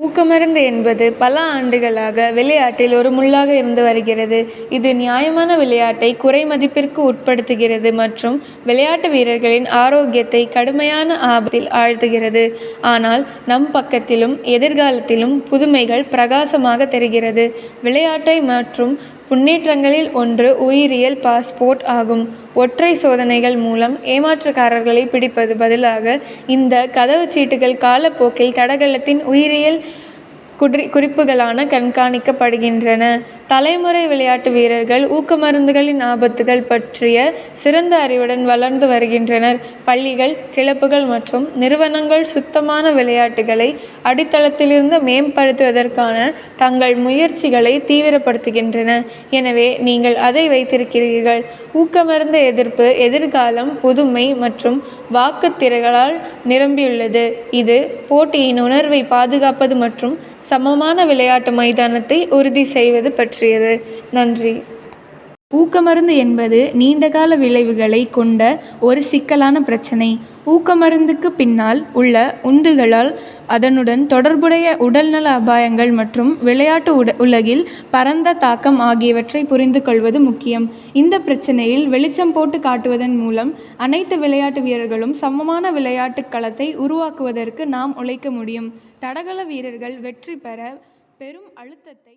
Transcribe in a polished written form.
ஊக்கமருந்து என்பது பல ஆண்டுகளாக விளையாட்டில் ஒரு முள்ளாக இருந்து வருகிறது. இது நியாயமான விளையாட்டை குறைமதிப்பிற்கு உட்படுத்துகிறது மற்றும் விளையாட்டு வீரர்களின் ஆரோக்கியத்தை கடுமையான ஆபத்தில் ஆழ்த்துகிறது. ஆனால் நம் பக்கத்திலும் எதிர்காலத்திலும் புதுமைகள் பிரகாசமாக தெரிகிறது. விளையாட்டை மற்றும் முன்னேற்றங்களில் ஒன்று உயிரியல் பாஸ்போர்ட் ஆகும். ஒற்றை சோதனைகள் மூலம் ஏமாற்றுக்காரர்களை பிடிப்பது பதிலாக இந்த கடவுச்சீட்டுகள் காலப்போக்கில் தடகளத்தின் உயிரியல் குறிப்புகளான கண்காணிக்கப்படுகின்றன. தலைமுறை விளையாட்டு வீரர்கள் ஊக்கமருந்துகளின் ஆபத்துகள் பற்றிய சிறந்த அறிவுடன் வளர்ந்து வருகின்றனர். பள்ளிகள், கிளப்புகள் மற்றும் நிறுவனங்கள் சுத்தமான விளையாட்டுகளை அடித்தளத்திலிருந்து மேம்படுத்துவதற்கான தங்கள் முயற்சிகளை தீவிரப்படுத்துகின்றன. எனவே நீங்கள் அதை வைத்திருக்கிறீர்கள். ஊக்கமருந்து எதிர்ப்பு எதிர்காலம் புதுமை மற்றும் வாக்குத்திறங்களால் நிரம்பியுள்ளது. இது போட்டியின் உணர்வை பாதுகாப்பது மற்றும் சமமான விளையாட்டு மைதானத்தை உறுதி செய்வது பற்றியது. நன்றி. ஊக்கமருந்து என்பது நீண்டகால விளைவுகளை கொண்ட ஒரு சிக்கலான பிரச்சினை. ஊக்கமருந்துக்கு பின்னால் உள்ள உந்துதல்கள், அதனுடன் தொடர்புடைய உடல்நல அபாயங்கள் மற்றும் விளையாட்டு உலகில் பரந்த தாக்கம் ஆகியவற்றை புரிந்து கொள்வது முக்கியம். இந்த பிரச்சினையில் வெளிச்சம் போட்டு காட்டுவதன் மூலம் அனைத்து விளையாட்டு வீரர்களும் சமமான விளையாட்டு களத்தை உருவாக்குவதற்கு நாம் உழைக்க முடியும். தடகள வீரர்கள் வெற்றி பெற பெரும் அழுத்தத்தை